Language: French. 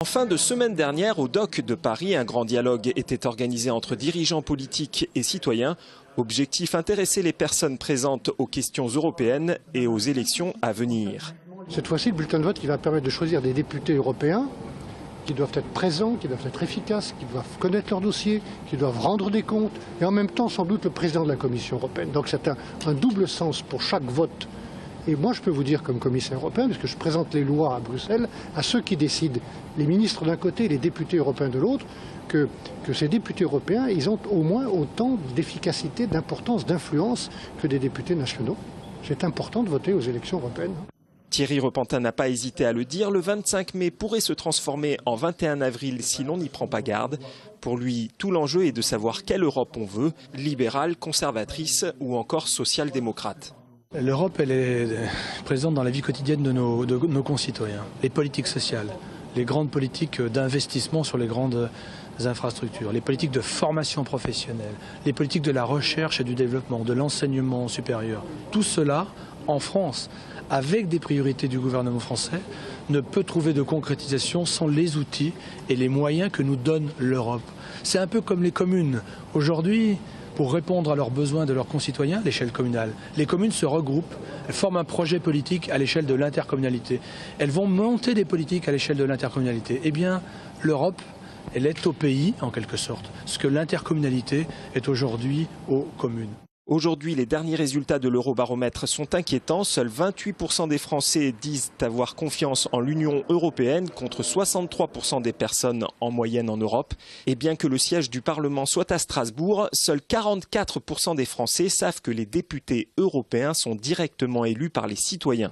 En fin de semaine dernière, au DOC de Paris, un grand dialogue était organisé entre dirigeants politiques et citoyens. Objectif, intéresser les personnes présentes aux questions européennes et aux élections à venir. Cette fois-ci, le bulletin de vote qui va permettre de choisir des députés européens qui doivent être présents, qui doivent être efficaces, qui doivent connaître leur dossier, qui doivent rendre des comptes, et en même temps, sans doute, le président de la Commission européenne. Donc c'est un double sens pour chaque vote. Et moi, je peux vous dire, comme commissaire européen, parce que je présente les lois à Bruxelles, à ceux qui décident, les ministres d'un côté et les députés européens de l'autre, que ces députés européens, ils ont au moins autant d'efficacité, d'importance, d'influence que des députés nationaux. C'est important de voter aux élections européennes. Thierry Repentin n'a pas hésité à le dire, le 25 mai pourrait se transformer en 21 avril si l'on n'y prend pas garde. Pour lui, tout l'enjeu est de savoir quelle Europe on veut, libérale, conservatrice ou encore social-démocrate. L'Europe, elle est présente dans la vie quotidienne de nos concitoyens. Les politiques sociales, les grandes politiques d'investissement sur les grandes infrastructures, les politiques de formation professionnelle, les politiques de la recherche et du développement, de l'enseignement supérieur. Tout cela, en France, avec des priorités du gouvernement français, ne peut trouver de concrétisation sans les outils et les moyens que nous donne l'Europe. C'est un peu comme les communes. Aujourd'hui, pour répondre à leurs besoins de leurs concitoyens à l'échelle communale, les communes se regroupent, elles forment un projet politique à l'échelle de l'intercommunalité. Elles vont monter des politiques à l'échelle de l'intercommunalité. Eh bien, l'Europe, elle est au pays, en quelque sorte, ce que l'intercommunalité est aujourd'hui aux communes. Aujourd'hui, les derniers résultats de l'Eurobaromètre sont inquiétants. Seuls 28% des Français disent avoir confiance en l'Union européenne contre 63% des personnes en moyenne en Europe. Et bien que le siège du Parlement soit à Strasbourg, seuls 44% des Français savent que les députés européens sont directement élus par les citoyens.